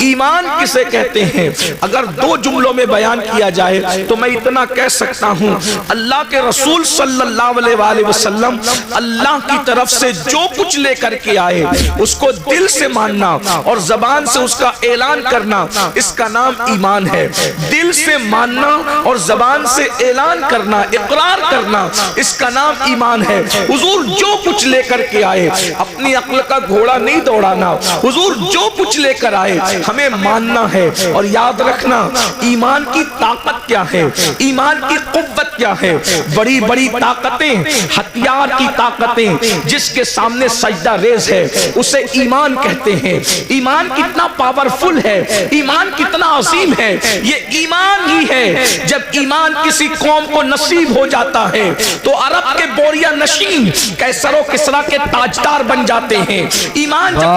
ایمان کسے کہتے ہیں؟ اگر دو جملوں میں بیان کیا جائے تو میں اتنا کہہ سکتا ہوں، اللہ کے رسول صلی اللہ علیہ وآلہ وسلم اللہ کی طرف سے جو کچھ لے کر کے آئے اس کو دل سے ماننا اور زبان سے اس کا اعلان کرنا، اس کا نام ایمان ہے۔ دل سے ماننا اور زبان سے اعلان کرنا، اقرار کرنا، اس کا نام ایمان ہے۔ حضور جو کچھ لے کر کے آئے، اپنی عقل کا گھوڑا نہیں دوڑانا، حضور جو کچھ لے کر آئے ہمیں ماننا ہے۔ اور یاد رکھنا ایمان کی طاقت کیا ہے، ایمان کی قوت کیا ہے۔ بڑی بڑی طاقتیں، ہتھیار کی طاقتیں جس کے سامنے سجدہ ریز ہے اسے ایمان کہتے ہیں۔ ایمان کتنا پاورفل ہے، ایمان کتنا عظیم ہے، یہ ایمان ہی ہے۔ جب ایمان کسی قوم کو نصیب ہو جاتا ہے تو عرب کے بوریا نشین قیصر و کسریٰ کے تاجدار بن جاتے ہیں۔ ایمان جب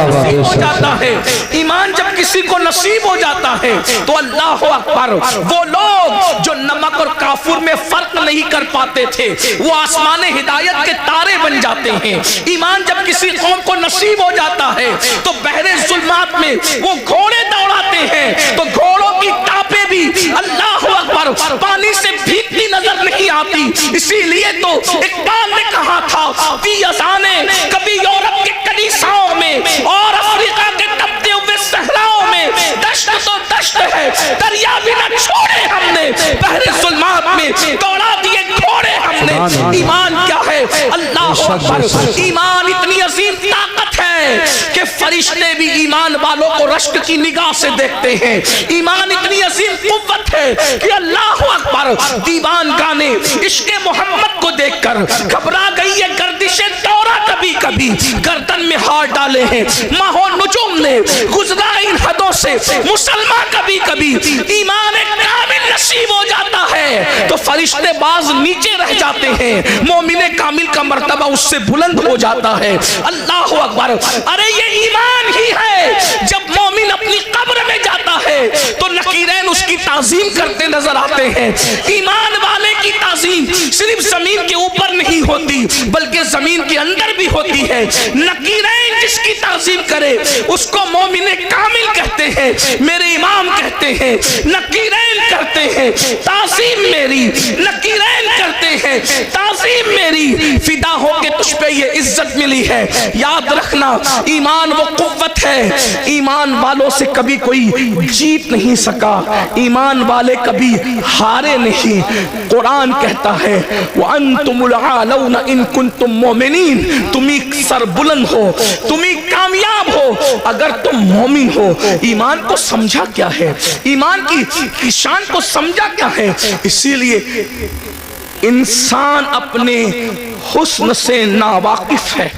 نصیب ہو جاتا ہے، ایمان جب کسی کو نصیب ہو جاتا ہے تو اللہ اکبر، وہ لوگ جو نمک اور کافور میں فرق نہیں کر پاتے تھے وہ آسمان ہدایت کے تارے بن جاتے ہیں۔ ایمان جب کسی قوم کو نصیب ہو جاتا ہے تو بحر ظلمات میں وہ گھوڑے دوڑاتے ہیں تو گھوڑوں کی ٹاپیں بھی اللہ اکبر پانی سے بھیگتی نظر نہیں آتی۔ اسی لیے تو اقبال نے کہا تھا فی ازانے، کبھی یورپ کے کلیساؤں میں اور افریقہ کے تپتے ہوئے صحراؤں میں دشت تو دشت ہے، دریا بھی نہ چھوڑے ہم نے، بحر ظلمات میں دوڑا دیے گھوڑے ہم نے۔ ایمان کیا ہے؟ اللہ اکبر، ایمان اتنی عظیم طاقت ہے کہ فرشتے بھی ایمان والوں کو رشک کی نگاہ سے دیکھتے ہیں۔ ایمان اتنی عظیم قوت ہے کہ اللہ اکبر، دیوان گانے عشق محمد کو دیکھ کر گھبرا گئی ہے گردش دورہ، کبھی کبھی گردن میں ہاتھ ڈالے ہیں ماہ و نجوم نے، گزرا ان حدوں سے مسلمان کبھی کبھی ایمان کامل نصیب ہو جاتا ہے تو فرشتے باز نیچے رہ جاتے ہیں، مومن کامل کا مرتبہ اس سے بلند ہو جاتا ہے۔ اللہ اکبر، ارے یہ ایمان ہی ہے۔ جب مومن اپنی قبر میں جاتا ہے تو نکیرین اس کی تعظیم کرتے نظر آتے ہیں۔ ایمان والے کی تعظیم صرف زمین کے اوپر نہیں ہوتی بلکہ زمین کے اندر بھی ہوتی ہے۔ نکیرین جس کی تعظیم کرے اس کو مومن کامل کہتے ہیں، میرے امام کہتے ہیں، نکیرین کرتے ہیں تعظیم میری، نکیرین کرتے ہیں تعظیم میری، فدا ہو کے تجھ پہ یہ عزت ملی ہے۔ یاد رکھنا ایمان وہ قوت ہے، ایمان والوں سے کبھی کوئی جیت نہیں سکا، ایمان والے کبھی ہارے نہیں۔ قرآن کہتا ہے وَأَنْتُمُ الْعَالَوْنَ إِن كُنْتُم مُؤْمِنِينَ، تمہیں سر بلند ہو، تمہیں کامیاب ہو اگر تم مومن ہو۔ ایمان کو سمجھا کیا ہے، ایمان کی شان کو سمجھا کیا ہے؟ اسی لیے انسان اپنے حسن سے ناواقف ہے،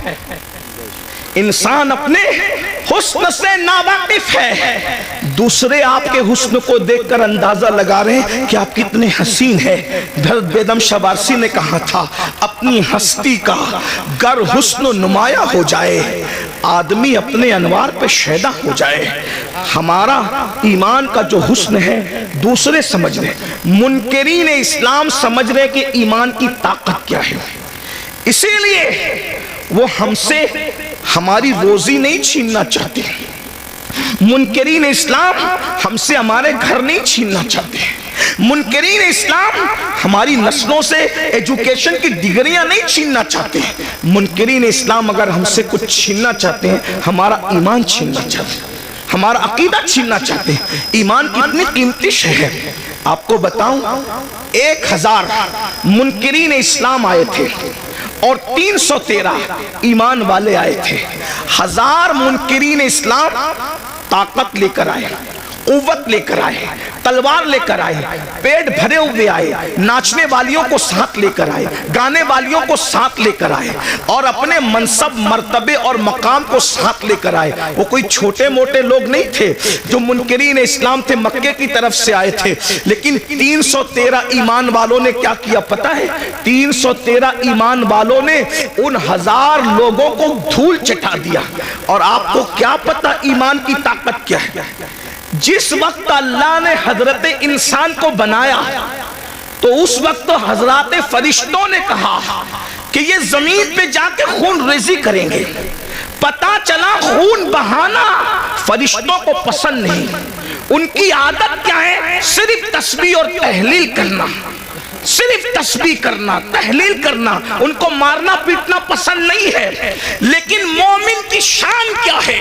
انسان اپنے حسن سے ناواقف ہے۔ دوسرے آپ کے حسن کو دیکھ کر اندازہ لگا رہے ہیں کہ آپ کتنے حسین ہیں۔ بھرت بیدم شوارسی نے کہا تھا اپنی ہستی کا گر حسن نمایاں ہو جائے، آدمی اپنے انوار پہ شیدا ہو جائے۔ ہمارا ایمان کا جو حسن ہے دوسرے سمجھ رہے، منکرین اسلام سمجھ رہے کہ ایمان کی طاقت کیا ہے، اسی لیے وہ ہم سے ہماری روزی نہیں چھیننا چاہتے۔ منکرین اسلام ہم سے ہمارے گھر نہیں چھیننا چاہتے، منکرین اسلام ہماری نسلوں سے ایجوکیشن کی ڈگریاں نہیں چھیننا چاہتے۔ منکرین اسلام اگر ہم سے کچھ چھیننا چاہتے ہیں ہمارا ایمان چھیننا چاہتے ہیں، ہمارا عقیدہ چھیننا چاہتے ہیں۔ ایمان کتنی قیمتی شے ہے، آپ کو بتاؤں 1000 منکرین اسلام آئے تھے اور 313 ایمان والے آئے تھے۔ 1000 منکرین اسلام طاقت لے کر آئے، قوت لے کر آئے، تلوار لے کر آئے، پیٹ بھرے ہوئے آئے، ناچنے والیوں کو ساتھ لے کر آئے، گانے والیوں کو ساتھ لے کر آئے اور اپنے منصب مرتبے اور مقام کو ساتھ لے کر آئے۔ وہ کوئی چھوٹے موٹے لوگ نہیں تھے جو منکرین اسلام تھے، مکے کی طرف سے آئے تھے۔ لیکن 313 ایمان والوں نے کیا کیا پتہ ہے؟ 313 ایمان والوں نے ان 1000 لوگوں کو دھول چٹا دیا۔ اور آپ کو کیا پتہ ایمان کی طاقت کیا ہے؟ جس وقت اللہ نے حضرت انسان کو بنایا تو اس وقت حضرات فرشتوں نے کہا کہ یہ زمین پہ جا کے خون ریزی کریں گے، پتا چلا خون بہانا فرشتوں کو پسند نہیں. ان کی عادت کیا ہے؟ صرف تسبیح اور تحلیل کرنا، صرف تسبیح کرنا، تحلیل کرنا. ان کو مارنا پیٹنا پسند نہیں ہے. لیکن مومن کی شان کیا ہے؟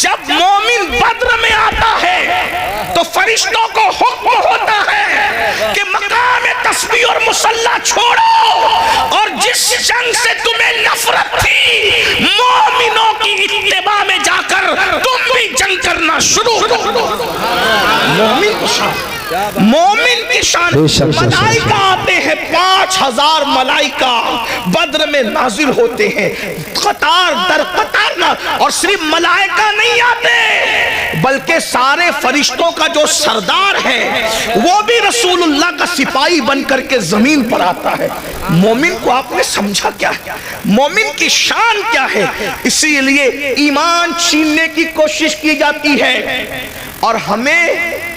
جب مومن بدر میں آتا ہے تو فرشتوں کو حکم ہوتا ہے کہ مقام تسبیح اور مصلی چھوڑو، اور جس جنگ سے تمہیں نفرت تھی مومنوں کی اتباع میں جا کر تم بھی جنگ کرنا شروع کرو. مومن کی شان، مومن کی شان. ملائکہ آتے ہیں، 5000 ملائکہ بدر میں نازل ہوتے ہیں، قطار در قطار نہ. اور صرف ملائکہ نہیں آتے بلکہ سارے فرشتوں کا جو سردار ہے وہ بھی رسول اللہ کا سپاہی بن کر کے زمین پر آتا ہے. مومن کو آپ نے سمجھا کیا ہے؟ مومن کی شان کیا ہے؟ اسی لیے ایمان چھیننے کی کوشش کی جاتی ہے، اور ہمیں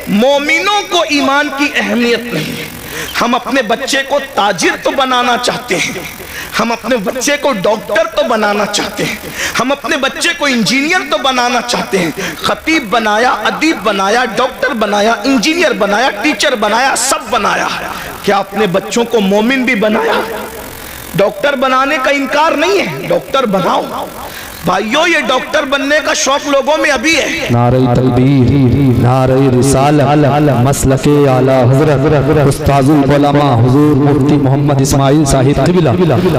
مومنوں کو ایمان کی اہمیت نہیں ہے. ہم اپنے بچے کو تاجر تو بنانا چاہتے ہیں، ہم اپنے بچے کو ڈاکٹر تو بنانا چاہتے ہیں، ہم اپنے بچے کو انجینئر تو بنانا چاہتے ہیں. خطیب بنایا، ادیب بنایا، ڈاکٹر بنایا، انجینئر بنایا، ٹیچر بنایا، سب بنایا. کیا اپنے بچوں کو مومن بھی بنایا؟ ڈاکٹر بنانے کا انکار نہیں ہے، ڈاکٹر بناؤ. بھائیو یہ ڈاکٹر بننے کا شوق لوگوں میں ابھی ہے. نعرہ تکبیر، نعرہ رسالت، مسلک اعلی حضرت استاذ العلماء حضور مفتی محمد اسماعیل صاحب قبلہ،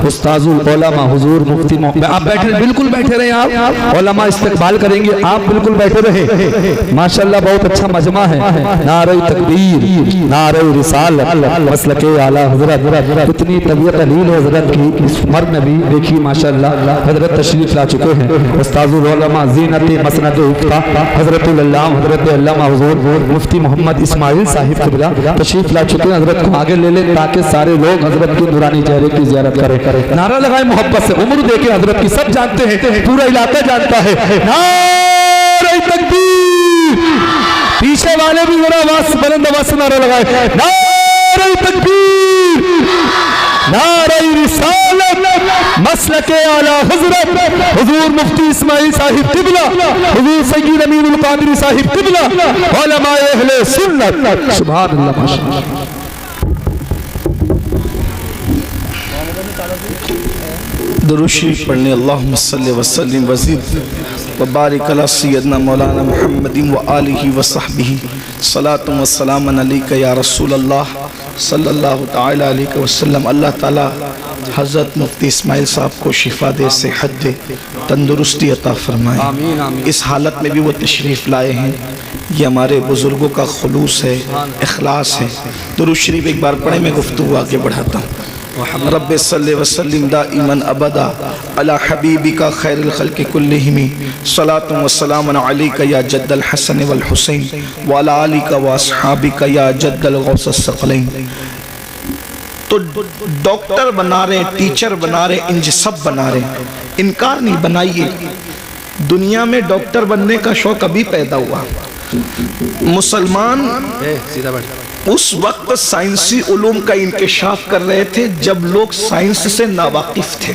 استاذ العلماء حضور مفتی محمد. آپ بیٹھے، بالکل بیٹھے رہے. آپ علماء استقبال کریں گے، آپ بالکل بیٹھے رہے. ماشاءاللہ بہت اچھا مجمع ہے. نعرہ تکبیر، نعرہ رسالت، مسلک اعلی حضرت. کتنی طبیعت علیل ہے حضرت کی اس عمر میں بھی. دیکھیے ماشاءاللہ حضرت تشریف لا چکے ہیں. استاذ العلماء زینت مسند افتاء حضرت العلامہ حضرت علامہ حضور مفتی محمد اسماعیل صاحب قبلہ تشریف لا چکے ہیں. حضرت کو آگے لے لیں تاکہ سارے لوگ حضرت کے نورانی چہرے کی زیارت کریں. نعرہ لگائیں محبت سے، عمر دیکھیں حضرت کی، سب جانتے ہیں، پورا علاقہ جانتا ہے. نعرہ تکبیر. پیچھے والے بھی ذرا آواز بلند آواز سے نعرہ لگائیں. نعرہ تکبیر، نعرہ رسالت، مسلک اعلی حضرت حضور مفتی اسماعیل صاحب قبلہ، حضور سید امین القادری صاحب قبلہ، علماء اہل سنت. سبحان اللہ. ماشاءاللہ. درود شریف پڑھنے. اللہم صلی وسلم وزید وبارک علی سیدنا مولانا محمد وآلہ وصحبہ. صلاۃ و سلام علیک یا رسول اللہ صلی اللہ تعالی علیہ وسلم. اللہ تعالی حضرت مفتی اسماعیل صاحب کو شفا دے، صحت دے، تندرستی عطا فرمائے. اس حالت میں بھی وہ تشریف لائے ہیں. یہ ہمارے بزرگوں کا خلوص ہے، اخلاص ہے. درود شریف ایک بار پڑھیں، میں گفتگو آگے بڑھاتا ہوں. رب صلی وسلم دائما ابدا علی حبیبک خیر الخلق کلہم. صلاۃ و سلام علیک یا جد الحسن والحسین وعلی آلک واصحابک یا جد الغوث الثقلین. تو ڈاکٹر بنا رہے، ٹیچر بنا رہے، انج سب بنا رہے. انکار نہیں. بنائیے. دنیا میں ڈاکٹر بننے کا شوق ابھی پیدا ہوا. مسلمان اس وقت سائنسی علوم کا انکشاف کر رہے تھے جب لوگ سائنس سے ناواقف تھے.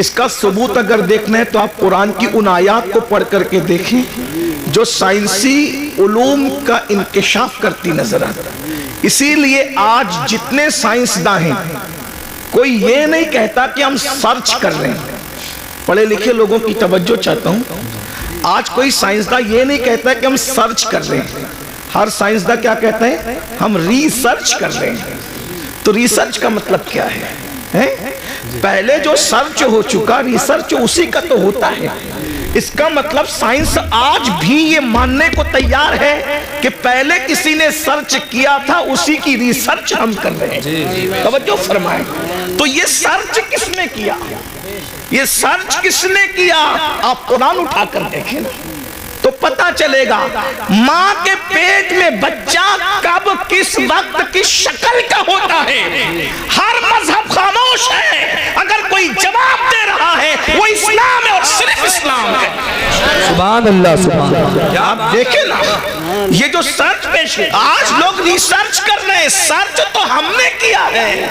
اس کا ثبوت اگر دیکھنا ہے تو آپ قرآن کی ان آیات کو پڑھ کر کے دیکھیں جو سائنسی علوم کا انکشاف کرتی نظر آتا. اسی لیے آج جتنے سائنسداں ہیں کوئی یہ نہیں کہتا کہ ہم سرچ کر رہے ہیں. پڑھے لکھے لوگوں کی توجہ چاہتا ہوں. آج کوئی سائنسداں یہ نہیں کہتا کہ ہم سرچ کر رہے ہیں. ہر سائنسداں کیا کہتے ہیں؟ ہم ریسرچ کر رہے ہیں. تو ریسرچ کا مطلب کیا ہے؟ پہلے جو سرچ ہو چکا ریسرچ اسی کا تو ہوتا ہے. اس کا مطلب سائنس آج بھی یہ ماننے کو تیار ہے کہ پہلے کسی نے سرچ کیا تھا اسی کی ریسرچ ہم کر رہے ہیں. توجہ فرمائیں. تو یہ سرچ کس نے کیا؟ یہ سرچ کس نے کیا؟ آپ قرآن اٹھا کر دیکھیں تو پتا چلے گا ماں کے پیٹ میں بچہ کب کس وقت کس شکل کا ہوتا ہے. ہر مذہب خاموش ہے. اگر کوئی جواب دے رہا ہے وہ اسلام ہے اور صرف اسلام ہے. سبحان اللہ. سبحان اللہ. آپ دیکھیں نا یہ جو سرچ پیش ہے، آج لوگ ریسرچ کر رہے ہیں، سرچ تو ہم نے کیا ہے،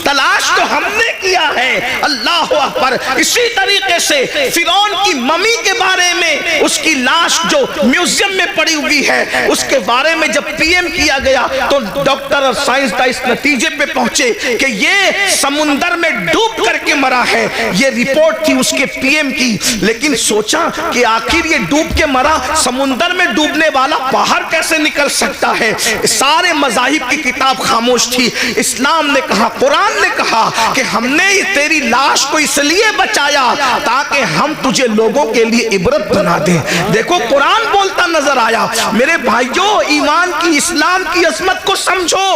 تلاش تو ہم نے کیا ہے۔ اللہ اکبر۔ اسی طریقے سے فرعون کی ممی کے بارے میں، اس کی لاش جو میوزیم میں پڑی ہوئی ہے، اس کے بارے میں جب پی ایم کیا گیا تو ڈاکٹر اور سائنسداں اس نتیجے پہ پہنچے کہ یہ سمندر میں ڈوب کر کے مرا ہے۔ یہ رپورٹ تھی اس کے پی ایم کی، لیکن سوچا کہ آخر یہ ڈوب کے مرا، سمندر میں ڈوبنے والا باہر کیسے نکل سکتا ہے؟ سارے مذاہب کی کتاب خاموش تھی۔ اسلام نے کہا، قرآن نے کہا کہ ہم نے تیری لاش کو اس لیے بچایا تاکہ ہم تجھے لوگوں کے لیے عبرت بنا دیں۔ دیکھو قرآن بولتا نظر آیا۔ میرے بھائیوں، ایمان کی، اسلام کی عظمت کو سمجھو۔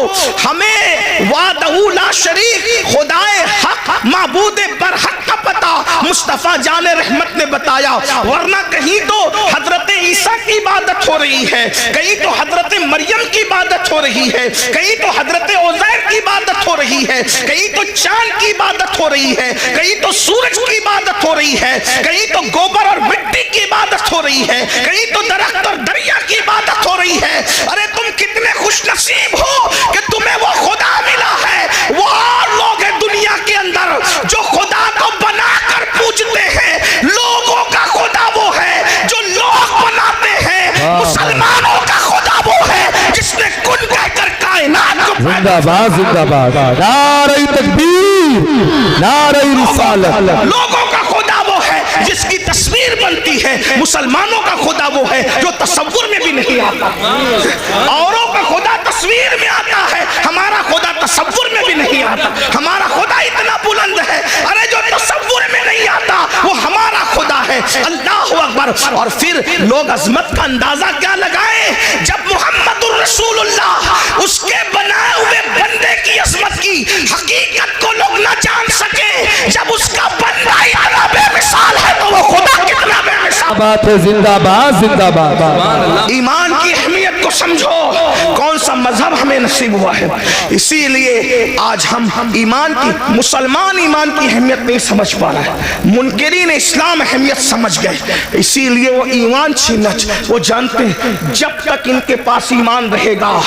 ہمیں وحدہ لا شریک، خدائے حق، معبود برحق کا پتہ مصطفیٰ جان رحمت نے بتایا، ورنہ کہیں تو حضرت عیسیٰ کی عبادت ہو رہی ہے، کہیں تو حضرت مریم کی عبادت ہو رہی ہے، کہیں تو حضرت عزیر کی عبادت ہو رہی ہے، کہیں تو چاند کی عبادت ہو رہی ہے، کہیں تو سورج کی عبادت ہو رہی ہے، کہیں تو گوبر اور مٹی کی عبادت ہو رہی ہے، کہیں تو درخت اور دریا کی عبادت ہو رہی ہے۔ ارے تم کتنے خوش نصیب ہو کہ تمہیں وہ خدا ملا ہے۔ وہ اور لوگ ہیں دنیا کے اندر جو خدا کو بنا کر پوجتے ہیں۔ لوگوں کا خدا وہ ہے جو لوگ بناتے ہیں، مسلمانوں کا خدا وہ ہے جس نے کن کہہ کر کائنات کو زندہ باد، زندہ باد، نعرہ تکبیر، نعرہ رسالت۔ لوگوں کا خدا وہ ہے جس کی تصویر بنتی ہے، مسلمانوں کا خدا وہ ہے جو تصور میں بھی نہیں آتا۔ اوروں کا خدا تصویر میں آتا ہے، ہمارا خدا تصور میں بھی نہیں آتا۔ ہمارا خدا اتنا بلند ہے، ارے جو تصور میں نہیں آتا وہ ہمارا خدا ہے۔ اللہ اکبر۔ اور پھر لوگ عظمت کا اندازہ کیا لگائیں جب محمد الرسول اللہ، اس کے بنائے ہوئے بندے کی عظمت کی حقیقت کو لوگ نہ جان سکے، جب اس کا بندہ ہی بے مثال ہے تو وہ خدا کتنا بے مثال بات ہے۔ زندہ باد، زندہ باد۔ ایمان کی اہمیت کو سمجھو، کون سا مذہب ہمیں نصیب ہوا ہے۔ اسی لیے آج ہم ایمان کی، مسلمان ایمان کی اہمیت نہیں سمجھ پا رہا ہے، منکرین اسلام اہمیت سمجھ گئے، اسی لیے وہ ایمان چھیننا، وہ جانتے ہیں جب تک ان کے پاس ایمان رہے گا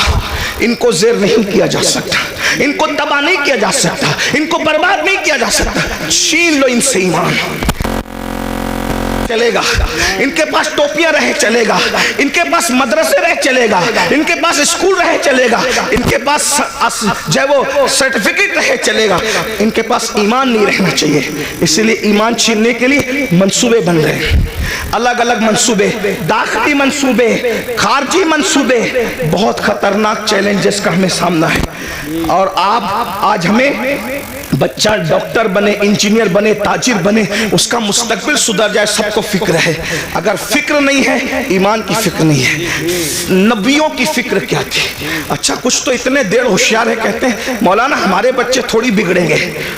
ان کو زیر نہیں کیا جا سکتا، ان کو تباہ نہیں کیا جا سکتا، ان کو برباد نہیں کیا جا سکتا۔ چھین لو ان سے ایمان، چلے گا۔ ان کے پاس ٹوپیاں رہے چلے گا، ان کے پاس مدرسے رہے چلے گا، ان کے پاس اسکول رہے چلے گا، ان کے پاس جو وہ سرٹیفکیٹ رہے چلے گا، ان کے پاس ایمان نہیں رہنا چاہیے۔ اس لیے ایمان چھیننے کے لیے منصوبے بن رہے ہیں، الگ الگ منصوبے، داخلی منصوبے، خارجی منصوبے، بہت خطرناک چیلنجز کا ہمیں سامنا ہے۔ اور آپ آج ہمیں بچہ ڈاکٹر بنے، انجینئر بنے، تاجر بنے، اس کا مستقبل سدھر جائے، سب کو فکر ہے۔ اگر فکر نہیں ہے، ایمان کی فکر نہیں ہے۔ نبیوں کی فکر کیا تھی؟ اچھا کچھ تو اتنے دیر ہوشیار ہے، کہتے ہیں مولانا ہمارے بچے تھوڑی بگڑیں گے،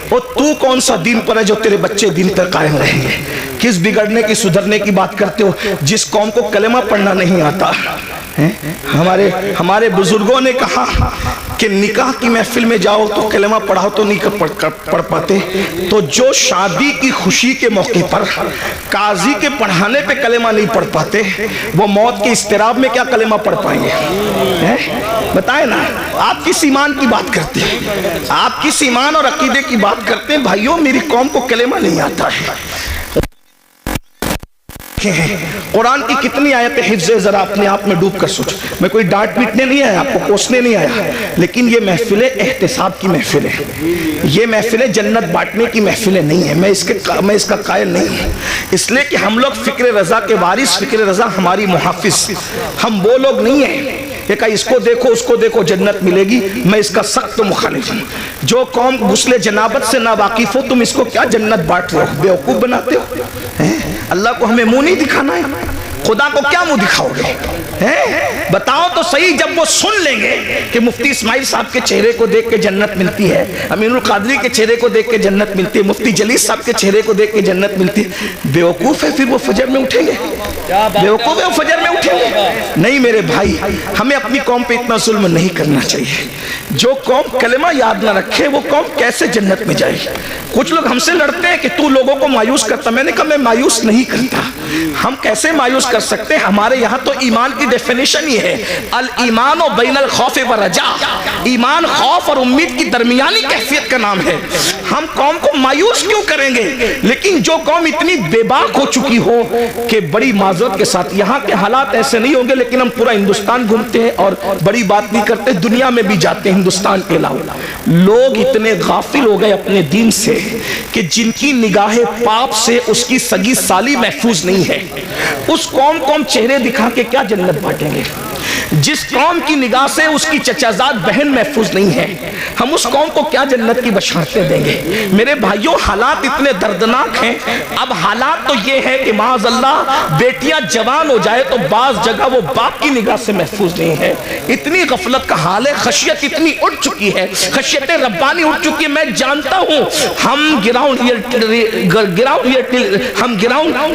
اور تو کون سا دین پر ہے جو تیرے بچے دین پر قائم رہیں گے؟ کس بگڑنے کی، سدھرنے کی بات کرتے ہو؟ جس قوم کو کلمہ پڑھنا نہیں آتا۔ ہمارے بزرگوں نے کہا کہ نکاح کی محفل میں جاؤ تو کلمہ پڑھاؤ تو نہیں پڑھ پاتے، تو جو شادی کی خوشی کے موقع پر قاضی کے پڑھانے پہ کلمہ نہیں پڑھ پاتے، وہ موت کے اضطراب میں کیا کلمہ پڑھ پائیں گے؟ بتائیں نا، آپ کس ایمان کی بات کرتے ہیں؟ آپ کس ایمان اور عقیدے کی بات کرتے ہیں؟ بھائیوں میری قوم کو کلمہ نہیں آتا ہے۔ قرآن کی کتنی آیتیں حفظ ہے، ذرا اپنے آپ میں ڈوب کر سوچ۔ میں کوئی ڈانٹ پیٹنے نہیں آیا، آپ کو کوسنے نہیں آیا، لیکن یہ محفلیں احتساب کی محفل ہے، یہ محفلیں جنت بانٹنے کی محفلیں نہیں ہیں۔ میں اس کا قائل نہیں ہوں، اس لیے کہ ہم لوگ فکر رضا کے وارث، فکر رضا ہماری محافظ، ہم وہ لوگ نہیں ہیں کہ کہا اس کو دیکھو اس کو دیکھو جنت ملے گی۔ میں اس کا سخت مخالف ہوں۔ جو قوم غسل جنابت سے ناواقف ہو، تم اس کو کیا جنت بانٹ رہے ہو؟ بیوقوف بناتے ہو۔ اللہ کو ہمیں منہ نہیں دکھانا ہے، خدا کو کیا منہ دکھاؤ گے؟ بتاؤ تو صحیح، جب وہ سن لیں گے کہ مفتی اسماعیل صاحب کے چہرے کو دیکھ کے جنت ملتی ہے، امین القادری کے چہرے کو دیکھ کے جنت ملتی ہے، مفتی جلیس صاحب کے چہرے کو دیکھ کے جنت ملتی ہے، بیوقوف ہے پھر وہ فجر میں اٹھیں گے؟ بیوقوف ہے وہ فجر میں اٹھیں گے؟ نہیں میرے بھائی، ہمیں اپنی قوم پہ اتنا ظلم نہیں کرنا چاہیے۔ جو قوم کلمہ یاد نہ رکھے وہ قوم کیسے جنت میں جائے؟ کچھ لوگ ہم سے لڑتے ہیں کہ تو لوگوں کو مایوس کرتا، میں نے کہا میں مایوس نہیں کرتا، ہم کیسے مایوس کر سکتے ہیں؟ ہمارے یہاں تو ایمان کی ڈیفینیشن ہی ہے الایمان بین الخوف والرجاء، ایمان خوف اور امید کی درمیانی کیفیت کا نام ہے۔ ہم قوم کو مایوس کیوں کریں گے؟ لیکن جو قوم اتنی بے باک ہو چکی ہو کہ بڑی معذرت کے ساتھ، یہاں کے حالات ایسے نہیں ہوں گے لیکن ہم پورا ہندوستان گھومتے ہیں اور بڑی بات نہیں کرتے، دنیا میں بھی جاتے ہیں ہندوستان کے علاوہ، لوگ اتنے غافل ہو گئے اپنے دین سے کہ جن کی نگاہ پاپ سے اس کی سگی سالی محفوظ نہیں ہے، اس قوم کو ہم چہرے دکھا کے کیا جنت بانٹیں گے؟ جس قوم کی نگاہ سے اس کی چچازاد بہن محفوظ نہیں ہے، ہم اس قوم کو کیا جنت کی بشارتیں دیں گے؟ میرے بھائیوں، حالات اتنے دردناک ہیں۔ اب حالات تو یہ ہے کہ معاذ اللہ بیٹیاں جوان ہو جائے تو بعض جگہ وہ باپ کی نگاہ سے محفوظ نہیں ہے۔ اتنی غفلت کا حال ہے، خشیت اتنی اٹھ چکی ہے، خشیت ربانی اٹھ چکی ہے۔ میں جانتا ہوں ہم گراؤنڈ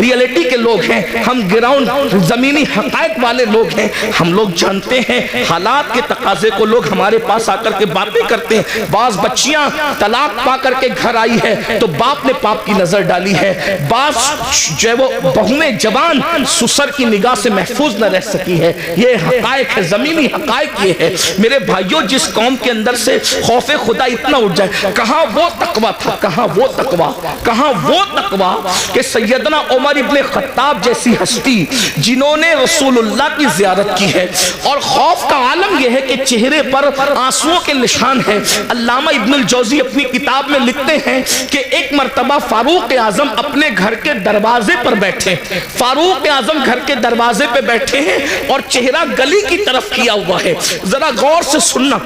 ریئلٹی کے لوگ ہیں، ہم گراؤنڈ زمینی حقائق والے لوگ ہیں، ہم لوگ جانتے ہیں حالات کے تقاضے کو۔ لوگ ہمارے پاس آ کر کے باتیں کرتے ہیں، بعض بچیاں طلاق پا کر کے گھر آئی ہے تو باپ نے باپ کی نظر ڈالی ہے، بعض جو ہے وہ بہویں جوان سسر کی نگاہ سے محفوظ نہ رہ سکی ہے۔ یہ حقائق ہے، زمینی حقائق یہ ہے۔ میرے بھائیوں، جس قوم کے اندر سے خوف خدا اتنا اٹھ جائے، کہاں وہ تقویٰ تھا، کہاں وہ تقویٰ، کہاں وہ تقویٰ کہ سیدنا عمر ابن خطاب جیسی ہستی جنہوں نے رسول اللہ کی زیارت کی ہے، اور خوف کا عالم یہ ہے کہ چہرے پر آنسوؤں کے نشان ہیں۔ علامہ ابن الجوزی اپنی کتاب میں لکھتے ہیں کہ ایک مرتبہ فاروق اعظم اپنے گھر کے دروازے پر بیٹھے، فاروق اعظم گھر کے دروازے پہ بیٹھے ہیں اور چہرہ گلی کی طرف کیا ہوا ہے، ذرا غور سے سننا،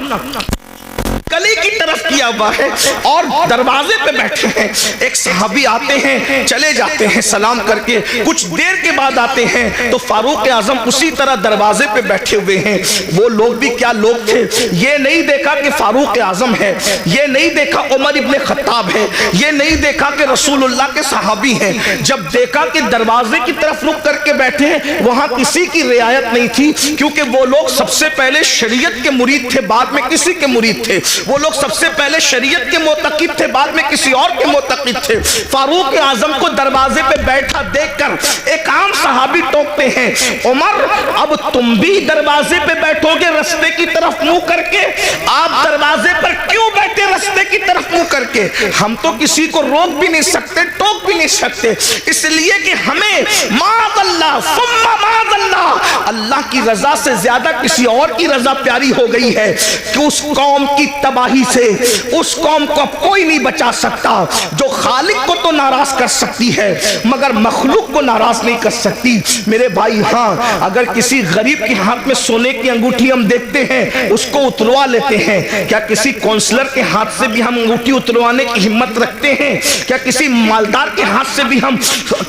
گلی کی طرف کیا ہوا ہے اور دروازے پہ بیٹھے ہیں۔ ایک صحابی آتے ہیں، چلے جاتے ہیں سلام کر کے، کچھ دیر کے بعد آتے ہیں تو فاروق اعظم اسی طرح دروازے پہ بیٹھے ہوئے ہیں۔ وہ لوگ بھی کیا لوگ تھے، یہ نہیں دیکھا کہ فاروق اعظم ہے، یہ نہیں دیکھا عمر ابن خطاب ہے، یہ نہیں دیکھا کہ رسول اللہ کے صحابی ہیں۔ جب دیکھا کہ دروازے کی طرف رک کر کے بیٹھے ہیں، وہاں کسی کی رعایت نہیں تھی، کیونکہ وہ لوگ سب سے پہلے شریعت کے مرید تھے، بعد میں کسی کے مرید تھے۔ وہ لوگ سب سے پہلے شریعت کے معتقد تھے، بعد میں کسی اور کے معتقد تھے۔ فاروق اعظم کو دروازے پہ بیٹھا دیکھ کر ایک عام صحابی ٹوکتے ہیں، عمر اب تم بھی دروازے پہ بیٹھو گے رستے کی طرف منہ کر کے؟ آپ دروازے پر کیوں بیٹھے رستے کی طرف منہ کر کے؟ ہم تو کسی کو روک بھی نہیں سکتے، ٹوک بھی نہیں سکتے، اس لیے کہ ہمیں معاذ اللہ ثم معاذ اللہ اللہ کی رضا سے زیادہ کسی اور کی رضا پیاری ہو گئی ہے کہ اس قوم کی تباہی سے اس قوم کو کوئی نہیں بچا سکتا، جو خالق کو تو ناراض کر سکتی ہے مگر مخلوق کو ناراض نہیں کر سکتی۔ میرے بھائی، ہاں اگر کسی غریب کے ہاتھ میں سونے کی انگوٹھی ہم دیکھتے ہیں، اس کو اتروا لیتے ہیں، کیا کسی کونسلر کے ہاتھ سے بھی ہم انگوٹھی اتروانے کی ہمت رکھتے ہیں؟ کیا کسی مالدار کے ہاتھ سے بھی ہم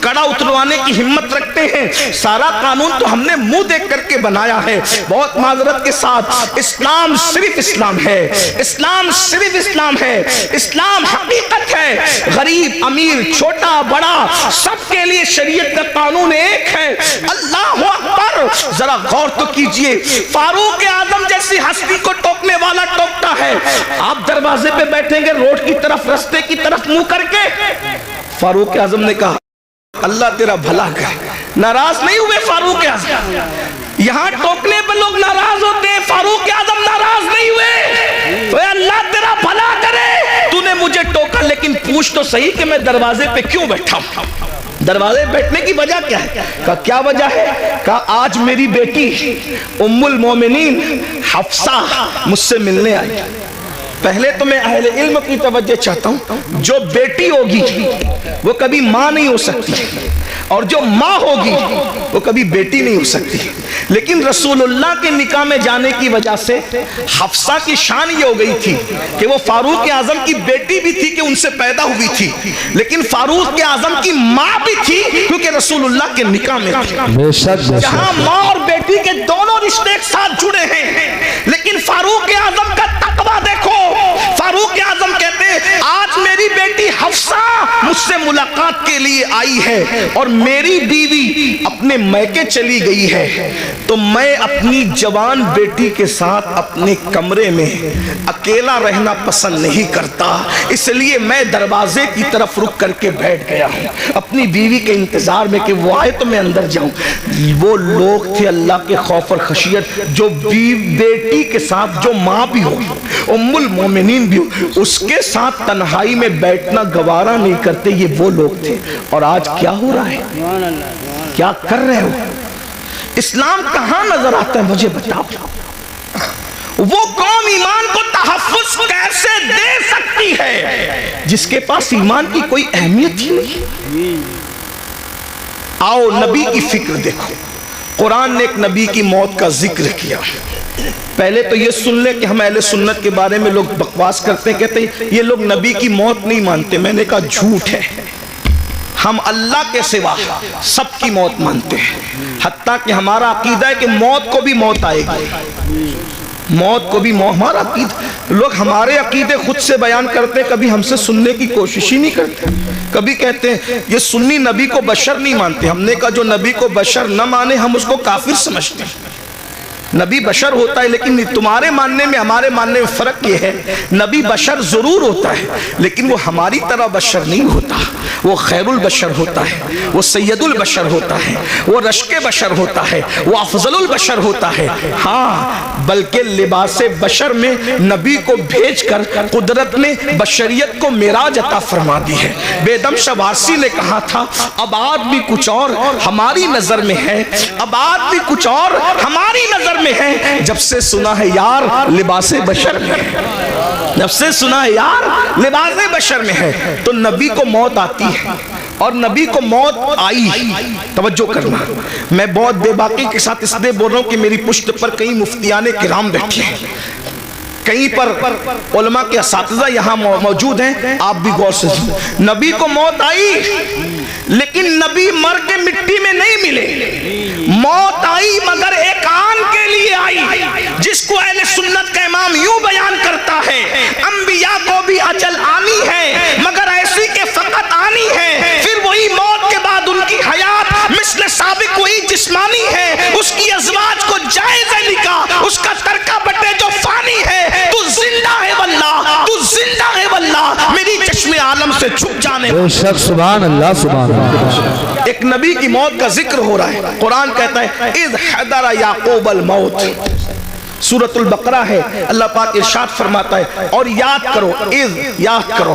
کڑا اتروانے کی ہمت رکھتے ہیں؟ سارا قانون تو ہم نے منہ دیکھ کر کے بنایا ہے۔ بہت معذرت کے ساتھ، اسلام صرف اسلام ہے، اسلام صرف اسلام ہے، اسلام حقیقت ہے۔ غریب امیر چھوٹا بڑا سب کے لیے شریعت کا قانون ایک ہے۔ اللہ اکبر! ذرا غور تو کیجئے، فاروق اعظم جیسی ہستی کو ٹوکنے والا ٹوکتا ہے، آپ دروازے پہ بیٹھیں گے روڈ کی طرف رستے کی طرف منہ کر کے؟ فاروق اعظم نے کہا اللہ تیرا بھلا کرے۔ ناراض نہیں ہوئے فاروق اعظم، یہاں ٹوکنے پہ لوگ ناراض ہوتے ہیں، فاروق اعظم ناراض نہیں ہوئے۔ تو اللہ تیرا بھلا کرے، تو نے مجھے ٹوکا لیکن پوچھ تو صحیح کہ میں دروازے پہ کیوں بیٹھا ہوں؟ دروازے بیٹھنے کی وجہ کیا ہے؟ کہا کیا وجہ ہے؟ کہا آج میری بیٹی ام المومنین حفصہ مجھ سے ملنے آئی۔ پہلے تو میں اہل علم کی توجہ چاہتا ہوں، جو بیٹی ہوگی وہ کبھی ماں نہیں ہو سکتی، اور جو ماں ہوگی وہ کبھی بیٹی نہیں ہو سکتی۔ لیکن رسول اللہ کے نکاح میں جانے کی وجہ سے حفصہ کی شان یہ ہو گئی تھی کہ وہ فاروق اعظم کی بیٹی بھی تھی کہ ان سے پیدا ہوئی تھی، لیکن فاروق اعظم کی ماں بھی تھی کیونکہ رسول اللہ کے نکاح میں تھی۔ جہاں ماں اور بیٹی کے دونوں رشتے ایک ساتھ جڑے ہیں، لیکن فاروق اعظم کا تقویٰ دیکھو۔ فاروق اعظم کہتے ہیں آج میری بیٹی حفصہ مجھ سے ملاقات کے لیے آئی ہے اور میری بیوی اپنے میکے چلی گئی ہے تو میں اپنی جوان بیٹی کے ساتھ اپنے کمرے میں اکیلا رہنا پسند نہیں کرتا، اس لیے میں دروازے کی طرف رک کر کے بیٹھ گیا ہوں اپنی بیوی کے انتظار میں کہ وہ آئے تو میں اندر جاؤں۔ وہ لوگ تھے اللہ کے خوف اور خشیت جو بیٹی کے ساتھ، جو ماں بھی ہو، ام المومنین بھی ہو، اس کے ساتھ تنہائی میں بیٹھنا گوارا نہیں کرتے، یہ وہ لوگ تھے۔ اور آج کیا ہو رہا ہے؟ کیا کر رہے ہو؟ اسلام کہاں نظر آتا ہے مجھے بتاؤ؟ وہ قوم ایمان کو تحفظ کیسے دے سکتی ہے جس کے پاس ایمان کی کوئی اہمیت ہی نہیں؟ آؤ نبی کی فکر دیکھو، قرآن نے ایک نبی کی موت کا ذکر کیا۔ پہلے تو یہ سن لیں کہ ہم اہل سنت کے بارے میں لوگ بکواس کرتے ہیں، کہتے ہیں یہ لوگ نبی کی موت نہیں مانتے۔ میں نے کہا جھوٹ ہے، ہم اللہ کے سوا سب کی موت مانتے ہیں، حتیٰ کہ ہمارا عقیدہ ہے کہ موت کو بھی موت آئے گی، موت کو بھی موت۔ ہمارا عقیدہ، لوگ ہمارے عقیدے خود سے بیان کرتے ہیں، کبھی ہم سے سننے کی کوشش ہی نہیں کرتے۔ کبھی کہتے ہیں یہ سنی نبی کو بشر نہیں مانتے، ہم نے کہا جو نبی کو بشر نہ مانے ہم اس کو کافر سمجھتے ہیں۔ نبی بشر ہوتا ہے لیکن تمہارے ماننے میں ہمارے ماننے میں فرق یہ ہے، نبی بشر ضرور ہوتا ہے لیکن وہ ہماری طرح بشر نہیں ہوتا، وہ خیر البشر ہوتا ہے، وہ سید البشر ہوتا ہے، وہ رشک بشر ہوتا ہے، وہ افضل البشر ہوتا ہے۔ ہاں بلکہ لباس بشر میں نبی کو بھیج کر قدرت نے بشریت کو معراج عطا فرما دی ہے۔ بیدم شوارسی نے کہا تھا ابعاد بھی کچھ اور ہماری نظر میں ہے، ابعاد بھی کچھ اور ہماری نظر میں ہے، جب سے سنا ہے یار لباس بشر میں ہے، جب سے سنا ہے یار لباس بشر میں ہے۔ تو نبی کو موت آتی ہے اور نبی کو موت آئی۔ توجہ کرنا، میں بہت بے باکی کے ساتھ اس لیے بول رہا ہوں کہ میری پشت پر کئی مفتیان کرام بیٹھے ہیں، کہیں پر علماء کے اساتذہ یہاں موجود ہیں، آپ بھی غور سے سنیں۔ نبی کو موت آئی لیکن نبی مر کے مٹی میں نہیں ملے، موت آئی مگر ایک آن کے لیے آئی، جس کو اہل سنت کا امام یوں بیان کرتا ہے انبیاء کو بھی اجل آنی ہے مگر ایسی کہ فقط آنی ہے، پھر وہی موت کے بعد ان کی حیات مثل سابق وہی جسمانی ہے، اس کی ازواج کو جائزہ لکھا، اس کا ترکہ بٹے جو فانی ہے، تو زندہ ہے واللہ، تو زندہ ہے واللہ، میری چشم عالم سے چھپ جانے۔ سبحان اللہ سبحان اللہ۔ ایک نبی کی موت کا ذکر ہو رہا ہے، قرآن کہتا ہے اذ حضر یعقوب الموت، سورۃ البقرہ ہے، اللہ پاک ارشاد فرماتا ہے اور یاد کرو، اذ یاد کرو،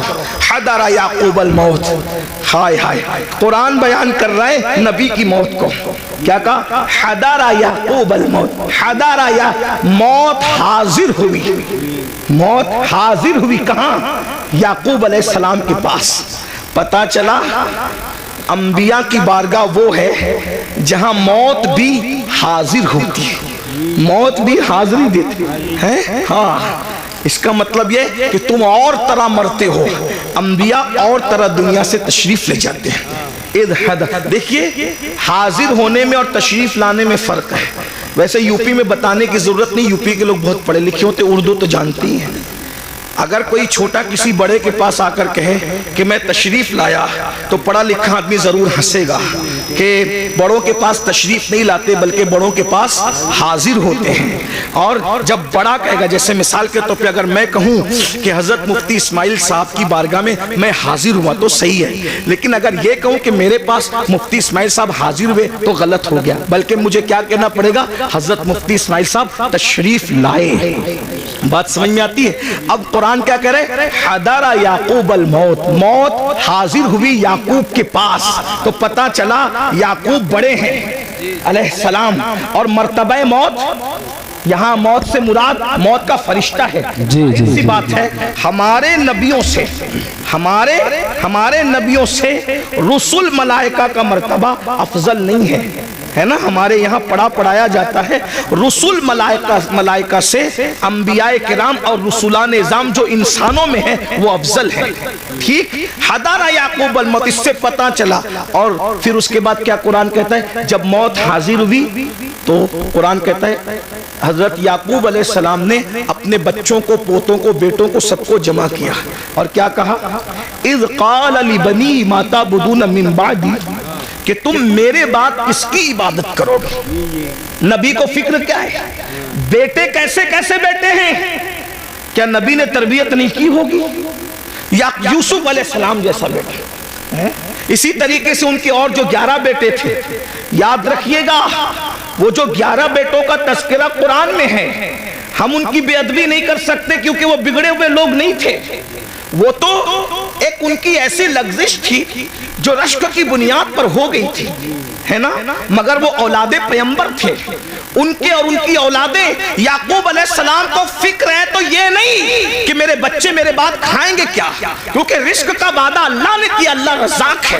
حضر یعقوب الموت۔ ہائے ہائے، قرآن بیان کر رہا ہے نبی کی موت کو، کیا کہا؟ حضر یعقوب الموت، حضر یا موت حاضر ہوئی، موت حاضر ہوئی کہاں؟ یعقوب علیہ السلام کے پاس۔ پتا چلا انبیاء کی بارگاہ وہ ہے جہاں موت بھی حاضر ہوتی ہے، موت بھی حاضری دیتی ہے۔ ہاں، اس کا مطلب یہ کہ تم اور طرح مرتے ہو، انبیاء اور طرح دنیا سے تشریف لے جاتے ہیں۔ دیکھیے حاضر ہونے میں اور تشریف لانے میں فرق ہے۔ ویسے یوپی میں بتانے کی ضرورت نہیں، یوپی کے لوگ بہت پڑھے لکھے ہوتے، اردو تو جانتی ہیں۔ اگر کوئی چھوٹا کسی بڑے کے پاس آ کر کہے کہ میں تشریف لایا تو پڑھا لکھا آدمی ضرور ہنسے گا کہ بڑوں کے پاس تشریف نہیں لاتے بلکہ بڑوں کے پاس حاضر ہوتے ہیں۔ اور جب بڑا کہے گا، جیسے مثال کے طور پہ اگر میں کہوں کہ حضرت مفتی اسماعیل صاحب کی بارگاہ میں میں حاضر ہوا تو صحیح ہے، لیکن اگر یہ کہوں کہ میرے پاس مفتی اسماعیل صاحب حاضر ہوئے تو غلط ہو گیا، بلکہ مجھے کیا کہنا پڑے گا؟ حضرت مفتی اسماعیل صاحب تشریف لائے۔ بات سمجھ میں آتی ہے؟ اب قرآن کیا کہہ رہے؟ حضر یعقوب الموت، موت حاضر ہوئی یعقوب کے پاس۔ تو پتا چلا یعقوب بڑے ہیں علیہ السلام، اور مرتبہ موت، یہاں موت سے مراد موت کا فرشتہ ہے۔ ایسی بات ہے ہمارے نبیوں سے، ہمارے نبیوں سے رسول ملائکہ کا مرتبہ افضل نہیں ہے نا؟ ہمارے یہاں پڑھایا جاتا ہے رسول ملائکہ سے انبیاء کرام اور رسولان اعظام جو انسانوں میں ہیں وہ افضل ہے۔ ٹھیک، حضر یعقوب الموت، اس سے پتا چلا۔ اور پھر اس کے بعد کیا قرآن کہتا ہے؟ جب موت حاضر ہوئی تو قرآن کہتا ہے حضرت یعقوب علیہ السلام نے اپنے بچوں کو، پوتوں کو، بیٹوں کو، سب کو جمع کیا اور کیا کہا؟ اذ قال لبنی ما تعبدون من بعدی کہ تم میرے بعد کس کی عبادت کرو گے. نبی کو فکر کیا ہے؟ بیٹے کیسے کیسے بیٹے ہیں؟ کیا نبی نے تربیت نہیں کی ہوگی؟ یا یوسف علیہ السلام جیسا بیٹا. اسی طریقے سے ان کے اور جو 11 بیٹے تھے، یاد رکھیے گا وہ جو 11 بیٹوں کا تذکرہ قرآن میں ہے، ہم ان کی بے ادبی نہیں کر سکتے کیونکہ وہ بگڑے ہوئے لوگ نہیں تھے. وہ تو ایک ان کی ایسی لغزش تھی جو رشک کی بنیاد پر ہو گئی تھی، ہے نا؟ مگر وہ اولاد پیغمبر تھے. ان کے اور ان کی اولادیں یعقوب علیہ السلام کو فکر ہے تو یہ نہیں کہ میرے بچے میرے بعد کھائیں گے کیا، کیونکہ رزق کا وعدہ اللہ نے کیا، اللہ رزاق ہے.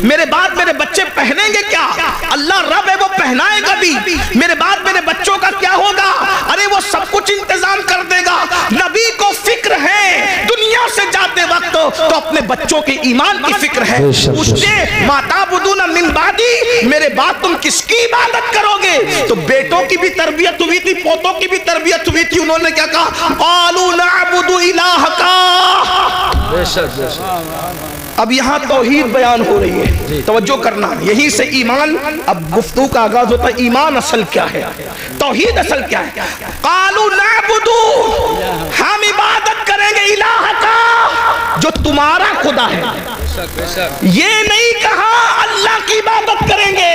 میرے بعد میرے بچے پہنیں گے کیا، اللہ رب ہے وہ پہنائے گا بھی. میرے بعد میرے بچوں کا کیا ہوگا، ارے وہ سب کچھ انتظام کر دے گا. نبی کو فکر ہے دنیا سے جاتے وقت تو اپنے بچوں کے ایمان کی فکر ہے. پوچھتے ما تعبدون من بعدی، میرے بعد تم کس کی عبادت کرو گے؟ تو بیٹوں کی بھی تربیت ہوئی تھی، پوتوں کی بھی تربیت ہوئی تھی. انہوں نے کیا کہا؟ قالوا نعبد الہک. اب یہاں توحید بیان ہو رہی ہے، توجہ کرنا. یہیں سے ایمان، اب گفتگو کا آغاز ہوتا ہے. ایمان اصل کیا ہے، توحید اصل کیا ہے؟ قالوا نعبد، ہم عبادت کریں گے الہک، جو تمہارا خدا ہے. یہ نہیں کہا اللہ کی عبادت کریں گے،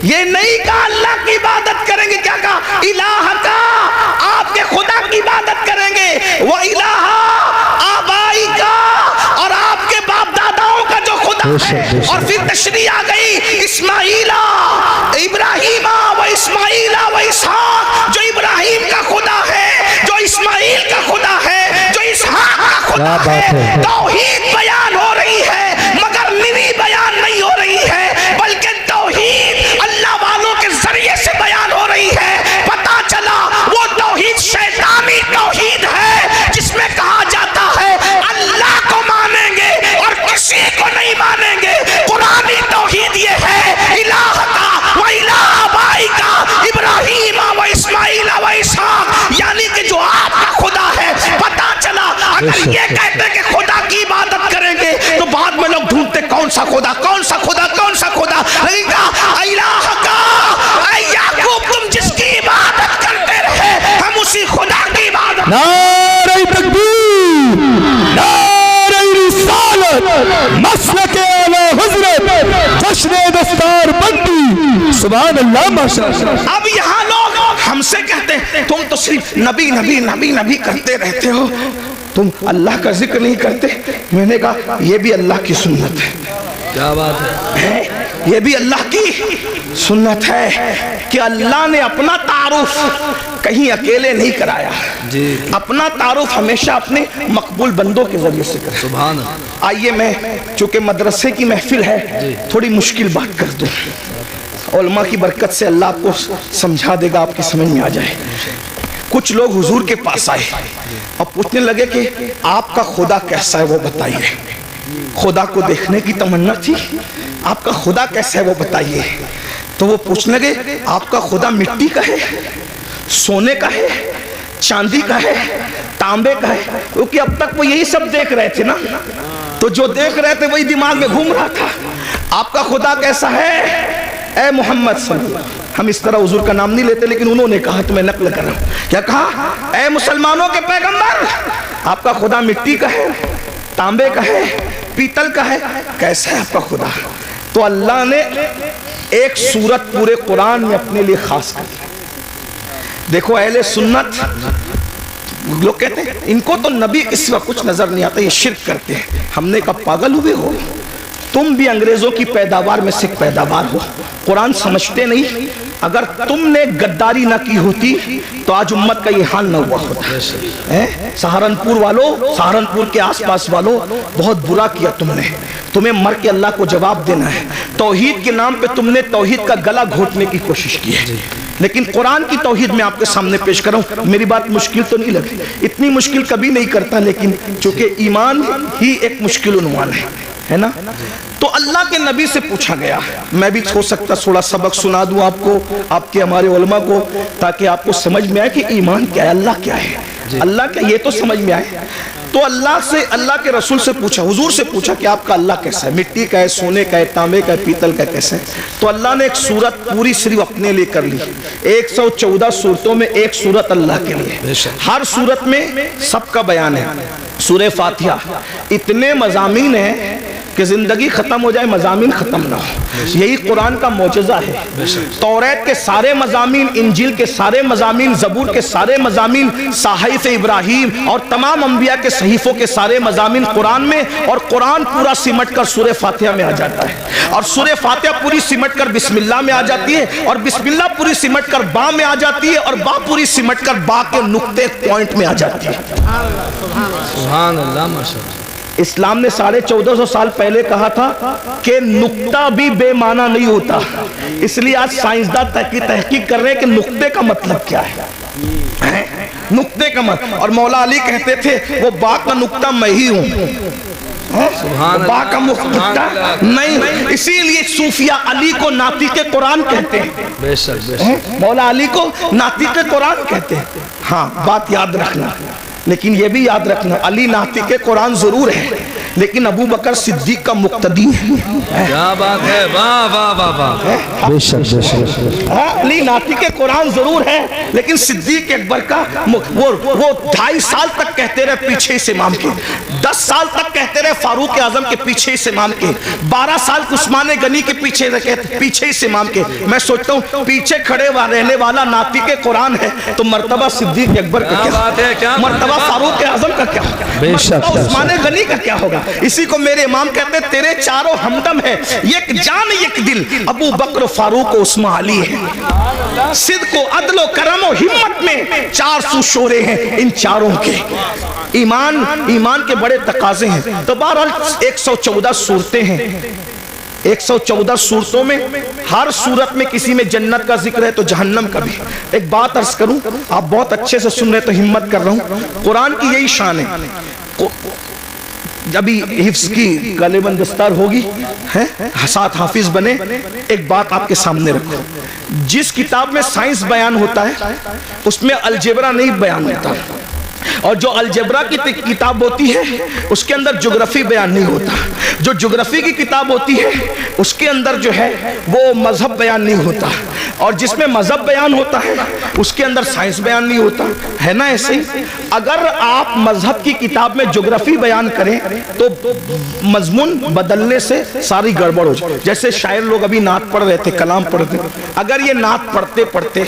یہ نہیں کہا اللہ کی عبادت کریں گے. کیا کہا؟ الہک، آپ کے خدا کی عبادت کریں گے. وَإِلَٰهَ آبَائِكَ، اور آپ کے باپ داداؤں کا جو خدا ہے. اور پھر تشریح آ گئی اسماعیل ابراہیم و اسماعیل و اسحاق، جو ابراہیم کا خدا ہے، جو اسماعیل کا خدا ہے، جو اسحاق کا خدا ہے. توحید بیان ہو رہی ہے مگر میری بیان نہیں ہو رہی ہے، بلکہ توحید اللہ والوں کے ذریعے سے بیان ہو رہی ہے. پتا چلا وہ توحید شیطانی توحید ہے جس میں کہا جاتا ہے اللہ کو مانیں گے اور کسی کو نہیں مانیں گے. قرآنی توحید یہ ہے الہک و الہ آبائک ابراہیم و اسماعیل و اسحاق، یعنی کہ جو آپ کا خدا ہے. پتا چلا اگر یہ کہتے کہ خدا کی عبادت کریں گے تو بعد میں لوگ ڈھونڈتے کون سا خدا، کون سا خدا، کون سا خدا. الہک، اے یعقوب تم جس کی عبادت کرتے رہے ہم اسی خدا کی عبادت. نعرہ تکبیر، نعرہ رسالت، مسلک اعلی حضرت، جشن دستار بندی. سبحان اللہ، ماشاءاللہ. اب یہاں لوگ ہم سے کہتے ہیں تم تو صرف نبی نبی نبی نبی کرتے رہتے ہو، تم اللہ کا ذکر نہیں کرتے. میں نے کہا یہ بھی اللہ کی سنت ہے. کیا بات ہے، یہ بھی اللہ کی سنت ہے کہ اللہ نے اپنا تعارف کہیں اکیلے نہیں کرایا، اپنا تعارف ہمیشہ اپنے مقبول بندوں کے ذریعے سے کرایا. سبحان اللہ. آئیے میں چونکہ مدرسے کی محفل ہے تھوڑی مشکل بات کر دوں، علماء کی برکت سے اللہ آپ کو سمجھا دے گا، آپ کی سمجھ میں آ جائے. کچھ لوگ حضور کے پاس آئے اور پوچھنے لگے کہ آپ کا خدا کیسا ہے وہ بتائیے. خدا کو دیکھنے کی تمنا تھی، آپ کا خدا کیسا ہے وہ بتائیے. تو وہ پوچھنے لگے آپ کا خدا مٹی کا ہے، سونے کا ہے، چاندی کا ہے، تانبے کا ہے؟ کیونکہ اب تک وہ یہی سب دیکھ رہے تھے نا، تو جو دیکھ رہے تھے وہی دماغ میں گھوم رہا تھا. آپ کا خدا کیسا ہے اے محمد صلی اللہ علیہ وسلم؟ ہم اس طرح حضور کا نام نہیں لیتے لیکن انہوں نے کہا تو میں نقل کر رہا ہوں. کیا کہا؟ اے مسلمانوں کے پیغمبر، آپ کا خدا مٹی کا ہے، تانبے کا ہے، پیتل کا ہے، کیسا ہے آپ کا خدا؟ تو اللہ نے ایک سورت پورے قرآن میں اپنے لیے خاص کر دی. دیکھو اہل سنت لوگ کہتے ہیں ان کو تو نبی اس وقت کچھ نظر نہیں آتا، یہ شرک کرتے ہیں. ہم نے کہا پاگل ہوئے ہو، تم بھی انگریزوں کی پیداوار میں سے پیداوار ہو، قرآن سمجھتے نہیں. اگر تم نے غداری نہ کی ہوتی تو آج امت کا یہ حال نہ ہوا ہوتا. سہارنپور والوں، سہارنپور کے آس پاس والوں، بہت برا کیا تم نے. تمہیں مر کے اللہ کو جواب دینا ہے. توحید کے نام پہ تم نے توحید کا گلا گھونٹنے کی کوشش کی ہے، لیکن قرآن کی توحید میں آپ کے سامنے پیش کروں. میری بات مشکل تو نہیں لگی، اتنی مشکل کبھی نہیں کرتا، لیکن چونکہ ایمان ہی ایک مشکل عنوان ہے نا. تو اللہ کے نبی سے پوچھا گیا. میں بھی ہو سکتا تھوڑا سبق سنا دوں آپ کو، آپ کے ہمارے علماء کو، تاکہ آپ کو سمجھ میں آئے کہ ایمان کیا ہے، اللہ کیا ہے. اللہ کیا یہ تو سمجھ میں آئے. تو اللہ سے, اللہ کے رسول سے پوچھا, حضور سے پوچھا کہ آپ کا اللہ کیسا ہے, مٹی کا ہے, سونے کا ہے, تانبے کا ہے, پیتل کا کیسا ہے؟ تو اللہ نے ایک سورت پوری صرف اپنے لیے کر لی. 114 سورتوں میں ایک سورت اللہ کے لیے, ہر سورت میں سب کا بیان ہے. سورہ فاتحہ اتنے مضامین ہیں کہ زندگی ختم ہو جائے مضامین ختم نہ ہو. یہی قرآن کا معجزہ ہے. توریت کے سارے مضامین, انجیل کے سارے مضامین, زبور کے سارے مضامین, صحائف ابراہیم اور تمام انبیاء کے صحیفوں کے سارے مضامین قرآن میں, اور قرآن پورا سمٹ کر سورہ فاتحہ میں آ جاتا ہے, اور سورہ فاتحہ پوری سمٹ کر بسم اللہ میں آ جاتی ہے, اور بسم اللہ پوری سمٹ کر با میں آ جاتی ہے, اور با پوری سمٹ کر با کے نقطے پوائنٹ میں آ جاتی ہے. سبحان اللہ, ماشاءاللہ. اسلام نے 1450 سال پہلے کہا تھا کہ نقطہ بھی بے معنی نہیں ہوتا, اس لیے آج سائنسداں تحقیق کر رہے ہیں کہ نقطے کا مطلب کیا ہے, نقطے کا مطلب. اور مولا علی کہتے تھے وہ با کا نقطہ میں ہی ہوں, با کا نقطہ نہیں. اسی لیے صوفیہ علی کو ناطق قرآن کہتے ہیں. بے شک, بے شک. مولا علی کو ناطق قرآن کہتے ہیں. ہاں, بات یاد رکھنا, لیکن یہ بھی یاد رکھنا علی ناطق قرآن ضرور ہے, لیکن ابو بکر صدیق کا مقتدی ہے. کیا بات ہے, واہ واہ واہ واہ. بے شک, بے شک. علی ناطق قرآن ضرور ہے, لیکن صدیق اکبر کا وہ 2.5 سال تک کہتے رہے پیچھے اس امام کے, 10 سال تک کہتے رہے فاروق اعظم کے پیچھے اس امام کے, 12 سال عثمان غنی کے پیچھے اس امام کے. میں سوچتا ہوں پیچھے کھڑے رہنے والا ناطق قرآن ہے تو مرتبہ صدیق اکبر کا کیا, مرتبہ فاروق اعظم کا کیا ہوگا, بے شک, عثمان غنی کا کیا ہوگا. اسی کو میرے امام کہتے ہیں تیرے چاروں ہمدم ہے, یک جان یک دل, ابو بکر, فاروق و عثمان علی ہے. صدق و عدل و کرم و ہمت میں 400 شعرے ہیں ان چاروں کے. ایمان کے بڑے تقاضے ہیں. تو بہرحال 114 صورتیں ہیں, 114 صورتوں میں ہر صورت میں کسی میں جنت کا ذکر ہے تو جہنم کا بھی. ایک بات عرض کروں, آپ بہت اچھے سے سن رہے تو ہمت کر رہا ہوں, قرآن کی یہی شان ہے. ابھی حفظ کی غالباً دستار ہوگی, ساتھ حافظ بنے. ایک بات آپ کے سامنے رکھو, جس کتاب میں سائنس بیان ہوتا ہے اس میں الجبرا نہیں بیان ہوتا, اور جو الجبرا کی کتاب ہوتی ہے اس کے اندر جغرافی بیان نہیں ہوتا. جو جغرافی کی کتاب ہوتی ہے اس کے اندر جو ہے وہ مذہب بیان نہیں ہوتا, اور جس میں مذہب بیان ہوتا ہے اس کے اندر سائنس بیان نہیں ہوتا ہے نا. ایسے اگر آپ مذہب کی کتاب میں جغرافی بیان کریں تو مضمون بدلنے سے ساری گڑبڑ ہو جائے. جیسے شاعر لوگ ابھی نعت پڑھ رہے تھے, کلام پڑھ رہے تھے, اگر یہ نعت پڑھتے پڑھتے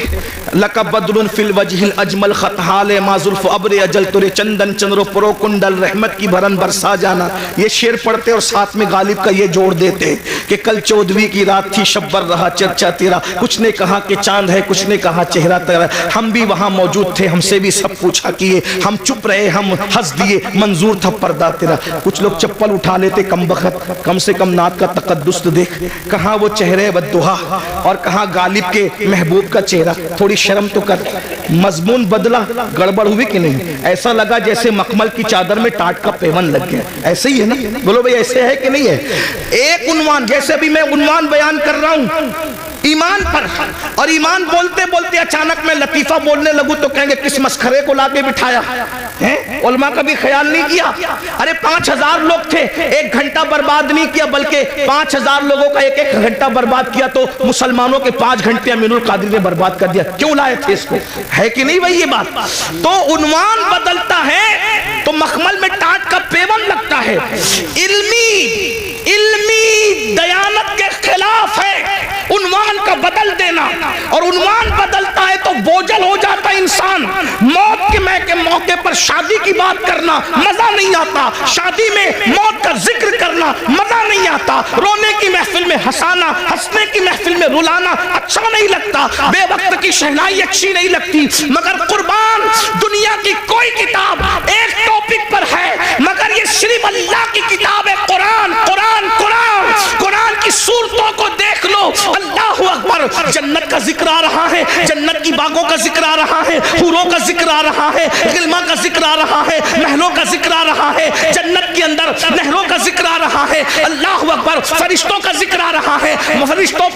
لک بدر فی الوجہ الاجمل خط حال ما زلف ابر اجل ترے چندن چندر پرو کنڈل رحمت کی بھرن برسا جانا, یہ شعر پڑھتے اور ساتھ میں غالب کا یہ جوڑ دیتے کہ کل 14ویں کی رات تھی شبر رہا چرچا تیرا, کچھ نے کہا کہ چاند ہے, کچھ نے کہا چہرہ تیرا, ہم بھی وہاں موجود تھے, ہم سے بھی سب پوچھا کیے, ہم چپ رہے, ہم ہنس دیے, منظور تھا پردہ تیرا. کچھ لوگ چپل اٹھا لیتے کم بخت, کم سے کم نعت کا تقدس تو دیکھ, کہاں وہ چہرے بددہا اور کہاں غالب کے محبوب کا چہرہ, تھوڑی شرم تو کر. مضمون بدلا, گڑبڑ ہوئی کہ نہیں؟ ایسا لگا جیسے مخمل کی چادر میں ٹاٹ کا پیون لگ گیا. ایسے ہی ہے نا, بولو بھئی ایسے ہے کہ نہیں ہے؟ ایک عنوان, جیسے ابھی میں عنوان بیان کر رہا ہوں ایمان پر, اور ایمان بولتے بولتے اچانک میں لطیفہ بولنے لگوں تو کہیں گے کس مسخرے کو لا کے بٹھایا ہے. علماء کا بھی خیال نہیں کیا. ارے 5000 لوگ تھے, 1 گھنٹہ برباد نہیں کیا, بلکہ 5000 لوگوں کا 1 گھنٹہ برباد کیا تو مسلمانوں کے 5 گھنٹے امین القادری نے برباد کر دیا. کیوں لائے تھے اس کو؟ ہے کہ نہیں بھائی یہ بات؟ تو عنوان بدلتا ہے تو مخمل میں ٹاٹ کا پیون لگتا ہے. علمی دیانت کے خلاف ہے عنوان کا بدل دینا, اور عنوان بدلتا ہے تو بوجھل ہو جاتا ہے انسان. موت کے موقع پر شادی کی بات کرنا مزہ نہیں آتا, شادی میں موت کا ذکر کرنا مزہ نہیں آتا, رونے کی محفل میں ہنسانا, ہنسنے کی محفل میں رلانا اچھا نہیں لگتا, بے وقت کی شہنائی اچھی نہیں لگتی. مگر قربان دنیا کی کوئی کتاب ایک ٹاپک پر ہے, مگر یہ صرف اللہ کی کتاب ہے, قرآن. قرآن کی صورتوں کو دیکھ لو، اللہ اکبر، جنت کا ذکر آ رہا ہے، جنت کی باغوں کا ذکر آ رہا ہے، حوروں کا ذکر آ رہا ہے، غلما کا ذکر آ رہا ہے، محلوں کا ذکر آ رہا ہے، جنت کے اندر نہروں کا ذکر آ رہا ہے، اللہ اکبر، فرشتوں کا ذکر آ رہا ہے، فرشتوں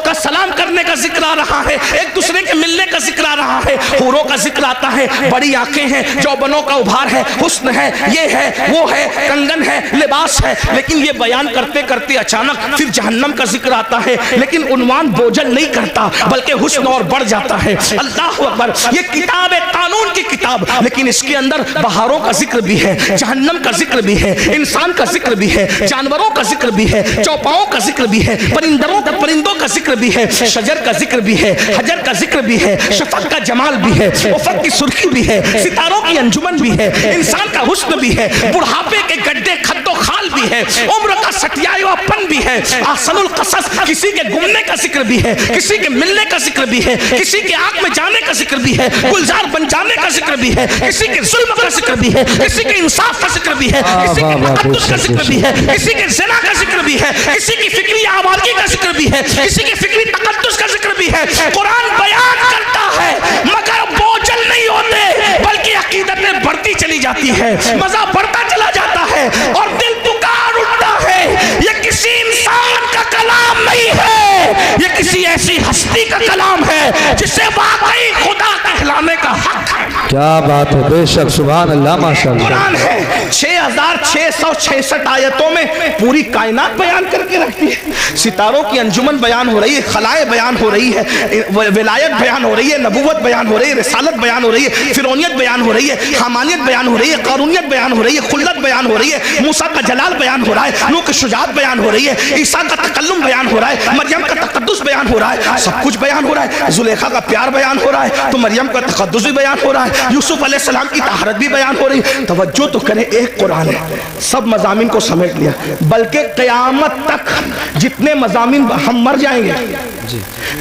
کا سلام کرنے کا ذکر آ رہا ہے، ایک دوسرے کے ملنے کا ذکر آ رہا ہے، حوروں کا ذکر آتا ہے، بڑی آنکھیں ہیں، جوبنوں کا ابھار ہے، حسن ہے، یہ ہے، وہ ہے، کنگن ہے، لباس ہے، لیکن یہ بیان کرتے کرتے اچانک پھر جہنم کا ذکر آتا ہے، لیکن عنوان بوجھل نہیں کرتا بلکہ حسن اور بڑھ جاتا ہے۔ اللہ اکبر، یہ کتاب ہے قانون کی کتاب، لیکن اس کے اندر بہاروں کا ذکر بھی ہے، جہنم کا ذکر بھی ہے، انسان کا ذکر بھی ہے، جانوروں کا ذکر بھی ہے، چوپاؤں کا ذکر بھی ہے، پرندوں کا ذکر بھی ہے، شجر کا ذکر بھی ہے، حجر کا ذکر بھی ہے، شفق کا جمال بھی ہے، افق کی سرخی بھی ہے، ستاروں کی انجمن بھی ہے، انسان کا حسن بھی ہے، بڑھاپے کے گڈھے خد و خال بھی ہے، عمر کا سٹیایا پن بھی ہے، احسن القصص، کسی کے گمنے کا ذکر بھی ہے، کسی کے ملنے کا ذکر بھی ہے، کسی کے آگ میں جانے کا ذکر بھی ہے، گلزار بن جانے کا ذکر بھی ہے، کسی کے ظلم کا ذکر بھی ہے، کسی کے انصاف کا ذکر بھی ہے، کسی کے تقدس کا ذکر بھی ہے، کسی کے زنا کا ذکر بھی ہے، کسی کی فکری آوارگی کا ذکر بھی ہے، کسی کی فکری تقدس کا ذکر بھی ہے۔ قرآن بیان کرتا ہے مگر بوجھل نہیں ہوتے بلکہ عقیدتیں بڑھتی چلی جاتی ہے، مزہ بڑھتا چلا جاتا ہے اور دل پکار اٹھتا ہے۔ یہ کسی انسان کا کلام نہیں ہے، یہ کسی ایسی ہستی کا کلام ہے جسے واقعی خدا کہلانے کا حق ہے۔ کیا بات ہے، بے شک، سبحان اللہ، ماشاءاللہ۔ قرآن ہے 6666 آیتوں میں پوری کائنات بیان کر کے رکھتی ہے، ستاروں کی انجمن بیان ہو رہی ہے، خلائیں بیان ہو رہی ہے، ولایت بیان ہو رہی ہے، نبوت بیان ہو رہی ہے، رسالت بیان ہو رہی ہے، فرعونیت بیان ہو رہی ہے، حمانیت بیان ہو رہی ہے، قارونیت بیان ہو رہی ہے، خلت بیان ہو رہی ہے، موسیٰ کا جلال بیان ہو رہا ہے، نوح کی شجاعت بیان ہو رہی ہے، عیسیٰ کا تکلم بیان ہو رہا ہے، مریم کا تقدس بیان ہو رہا ہے، سب کچھ بیان ہو رہا ہے، زلیخا کا پیار بیان ہو رہا ہے تو مریم کا تقدس بھی بیان ہو رہا ہے، یوسف علیہ السلام کی طہارت بھی بیان ہو رہی ہے۔ توجہ تو کریں، ایک قرآن ہے، سب مضامین کو سمیٹ لیا، بلکہ قیامت تک جتنے مضامین ہم مر جائیں گے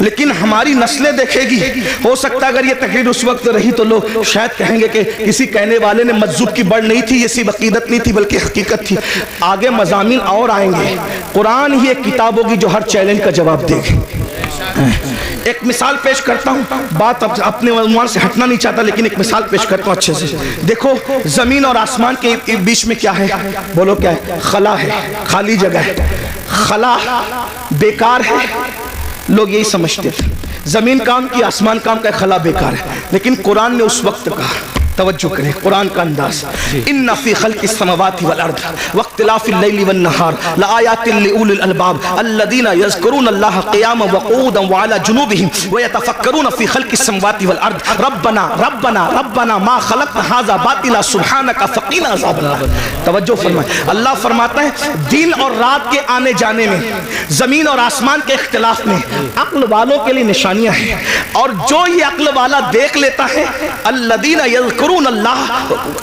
لیکن ہماری نسلیں دیکھے گی، ہو سکتا ہے اگر یہ تقریر اس وقت رہی تو لوگ شاید کہیں گے کہ کسی کہنے والے نے مجذوب کی بڑھ نہیں تھی، یہ صرف عقیدت نہیں تھی بلکہ حقیقت تھی۔ آگے مضامین اور آئیں گے، قرآن ہی ایک کتاب ہوگی جو ہر چیلنج کا جواب دے گی۔ ایک مثال پیش کرتا ہوں، بات اپنے عنوان سے ہٹنا نہیں چاہتا لیکن ایک مثال پیش کرتا ہوں اچھے سے۔ دیکھو زمین اور آسمان کے بیچ میں کیا ہے، بولو کیا ہے؟ خلا ہے، خالی جگہ ہے۔ خلا بیکار ہے، لوگ یہی سمجھتے تھے، زمین کام کی، آسمان کام کا، خلا بیکار ہے، لیکن قرآن نے اس وقت کہا، توجہ کریں قرآن کا انداز، ان فی خلق السماوات والارض واختلاف اللیل والنہار لآیات لأولی الالباب الذین یذکرون اللہ قیاما وقعودا وعلی جنوبہم ویتفکرون فی خلق السماوات والارض ربنا ربنا ربنا ما خلقت ھذا باطلا سبحانک فقنا عذاب النار۔ توجہ فرمائیں، اللہ فرماتا ہے دن اور رات کے آنے جانے میں، زمین اور آسمان کے اختلاف میں عقل والوں کے لیے نشانیاں ہیں، اور جو یہ عقل والا دیکھ لیتا ہے الذین یذکرون اللہ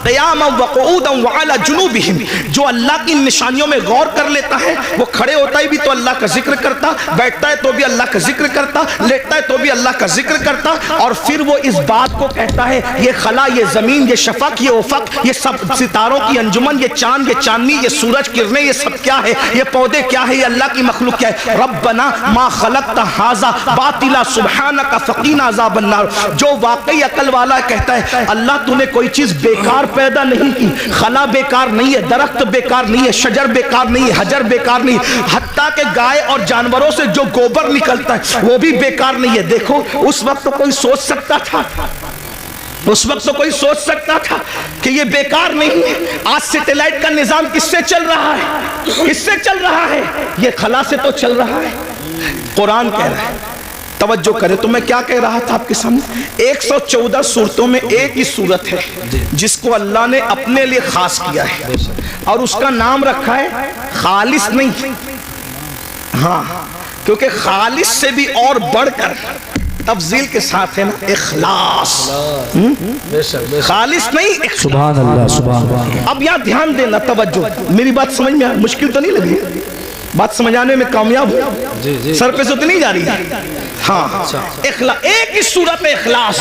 قیاما وقعودا وعلی جنوبہم، جو اللہ کی نشانیوں میں غور کر لیتا ہے، وہ کھڑے ہوتا ہے بھی تو اللہ کا ذکر کرتا، بیٹھتا ہے تو بھی اللہ کا ذکر کرتا، لیٹتا ہے تو بھی اللہ کا ذکر کرتا، اور پھر وہ اس بات کو کہتا ہے یہ خلا، یہ زمین، یہ شفق، یہ افق، یہ سب ستاروں کی انجمن، یہ چاند، یہ چاندنی، یہ سورج کرنے، یہ سب کیا ہے، یہ پودے کیا ہے، یہ اللہ کی مخلوق کیا ہے۔ ربنا ما خلقت ھذا باطلا سبحانک فقنا عذاب النار۔ جو واقعی عقل والا کہتا ہے اللہ تو نے کوئی چیز بیکار پیدا نہیں کی، خلا بیکار نہیں ہے، درخت بیکار نہیں ہے، شجر بیکار نہیں ہے، حجر بیکار نہیں ہے، حتیٰ کہ گائے اور جانوروں سے جو گوبر نکلتا ہے وہ بھی بیکار نہیں ہے۔ دیکھو اس وقت تو کوئی سوچ سکتا تھا، اس وقت تو کوئی سوچ سکتا تھا کہ یہ بیکار نہیں ہے۔ آج سیٹلائٹ کا نظام کس سے چل رہا ہے؟ کس سے چل رہا ہے؟ یہ خلا سے تو چل رہا ہے۔ قرآن کہہ رہا ہے، توجہ کریں، تو میں کیا کہہ رہا تھا آپ کے سامنے، 114 صورتوں میں ایک ہی صورت ہے جس کو اللہ نے اپنے لیے خاص کیا ہے، اور اس کا نام رکھا ہے خالص نہیں، ہاں، کیونکہ خالص سے بھی اور بڑھ کر تفضیل کے ساتھ ہے نا اخلاص، خالص نہیں، سبحان اللہ، سبحان اللہ۔ اب یہاں دھیان دینا، توجہ، میری بات سمجھ میں مشکل تو نہیں لگی؟ بات سمجھانے میں کامیاب ہو؟ سر پہ سے تو نہیں جا رہی ہے؟ ہاں، ایک ہی صورت اخلاص۔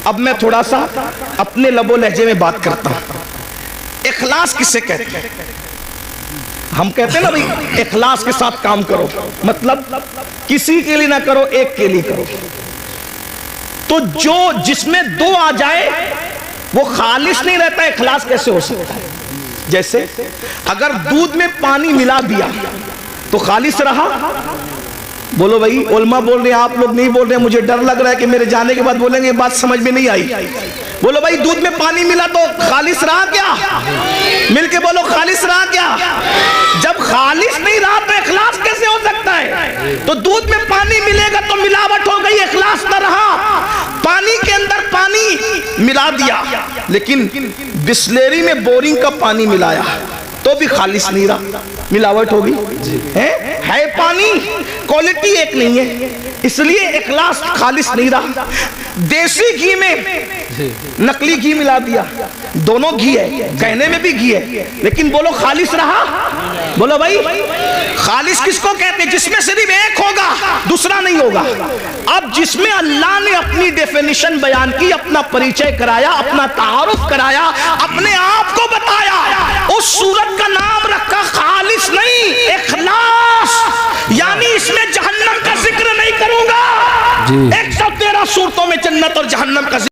اب میں تھوڑا سا اپنے لب و لہجے میں بات کرتا ہوں، اخلاص کسے کہتے ہیں؟ ہم کہتے ہیں نا بھائی اخلاص کے ساتھ کام کرو، مطلب کسی کے لیے نہ کرو، ایک کے لیے کرو. تو جس میں دو آ جائے وہ خالص نہیں رہتا. اخلاص کیسے ہو سکتا ہے؟ جیسے اگر دودھ میں پانی ملا دیا تو خالص رہا؟ بولو بھائی، علماء بول رہے ہیں، آپ لوگ نہیں بول رہے ہیں، مجھے ڈر لگ رہا ہے کہ میرے جانے کے بعد بولیں گے یہ بات سمجھ میں نہیں آئی. بولو بھائی، دودھ میں پانی ملا تو خالص رہا کیا؟ مل کے بولو، خالص رہا کیا؟ جب خالص نہیں رہا تو اخلاص کیسے ہو سکتا ہے؟ تو دودھ میں پانی ملے گا تو ملاوٹ ہو گئی، اخلاص نہ رہا. پانی کے اندر پانی ملا دیا لیکن بسلیری میں بورنگ کا پانی ملایا تو بھی خالص نہیں رہا، ملاوٹ ہوگی. ہے پانی، کوالٹی ایک نہیں ہے، اس لیے اخلاص خالص نہیں رہا. دیسی گھی میں نقلی گھی ملا دیا، دونوں گھی ہے، کہنے میں بھی گھی ہے، لیکن بولو خالص رہا؟ بولو بھائی، خالص کس کو کہتے ہیں؟ جس میں صرف ایک ہوگا، دوسرا نہیں ہوگا. اب جس میں اللہ نے اپنی ڈیفینیشن بیان کی، اپنا پریچے کرایا، اپنا تعارف کرایا، اپنے آپ کو بتایا، اس صورت کا نام رکھا خالص نہیں، اخلاص. یعنی اس میں جہنم کا ذکر نہیں کروں گا. 113 صورتوں میں جنت اور جہنم کا ذکر